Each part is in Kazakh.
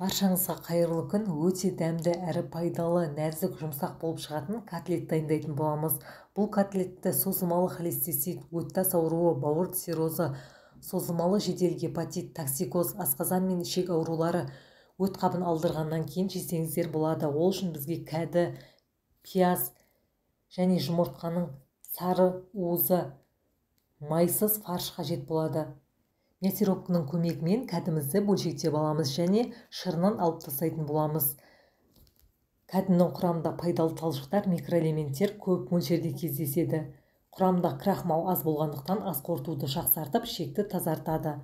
Баршаңызға қайырлы күн. Өте дәмді әрі пайдалы, нәзік, жұмсақ болып шығатын котлет дайындайтын боламыз. Бұл котлетті созылмалы холецистит, өттас ауруы, бауыр циррозы, созылмалы жедел гепатит, токсикоз, асқазан мен ішек аурулары өт қабын алдырғаннан кейін жесеңіздер болады. Ол үшін бізге кәді, пияз және жұмыртқаның сары уызы, майсыз фарш қажет болады. Мясорубканың көмегімен кәдімізді бөлшектеп аламыз және шырынан алып тастайтын боламыз. Кәдімнің құрамында пайдалы талшықтар, микроэлементтер көп мөлшерде кездеседі. Құрамында крахмал аз болғандықтан ас қорытуды жақсартып, ішекті тазартады.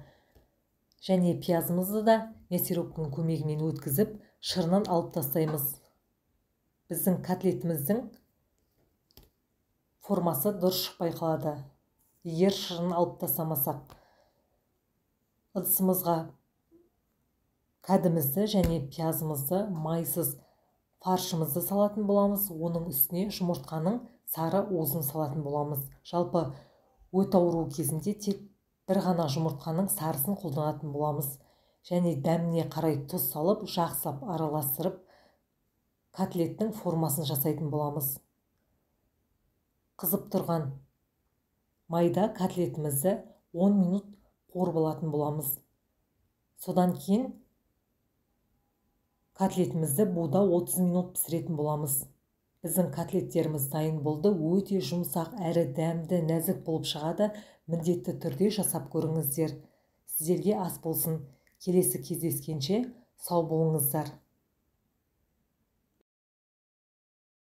Және пиязымызды да мясорубканың көмегімен өткізіп, шырынан алып тастаймыз. Біздің котлетіміздің формасы дұрыс шықпай қалады, егер шырын алып тастамасақ. Ыдысымызға кәдімізді және пиязымызды, майсыз фаршымызды салатын боламыз. Оның үстіне жұмыртқаның сары уызын салатын боламыз. Жалпы өт ауруы кезінде тек бір ғана жұмыртқаның сарысын қолданатын боламыз. Және дәміне қарай тұз салып, жақсылап араластырып, котлеттің формасын жасайтын боламыз. Қызып тұрған майда котлетімізді 10 минут қуырып алатын боламыз. Содан кейін котлетімізді буда 30 минут пісіретін боламыз. Біздің котлеттеріміз дайын болды. Өте жұмсақ әрі дәмді, нәзік болып шығады. Міндетті түрде жасап көріңіздер. Сіздерге ас болсын. Келесі кездескенше сау болыңыздар.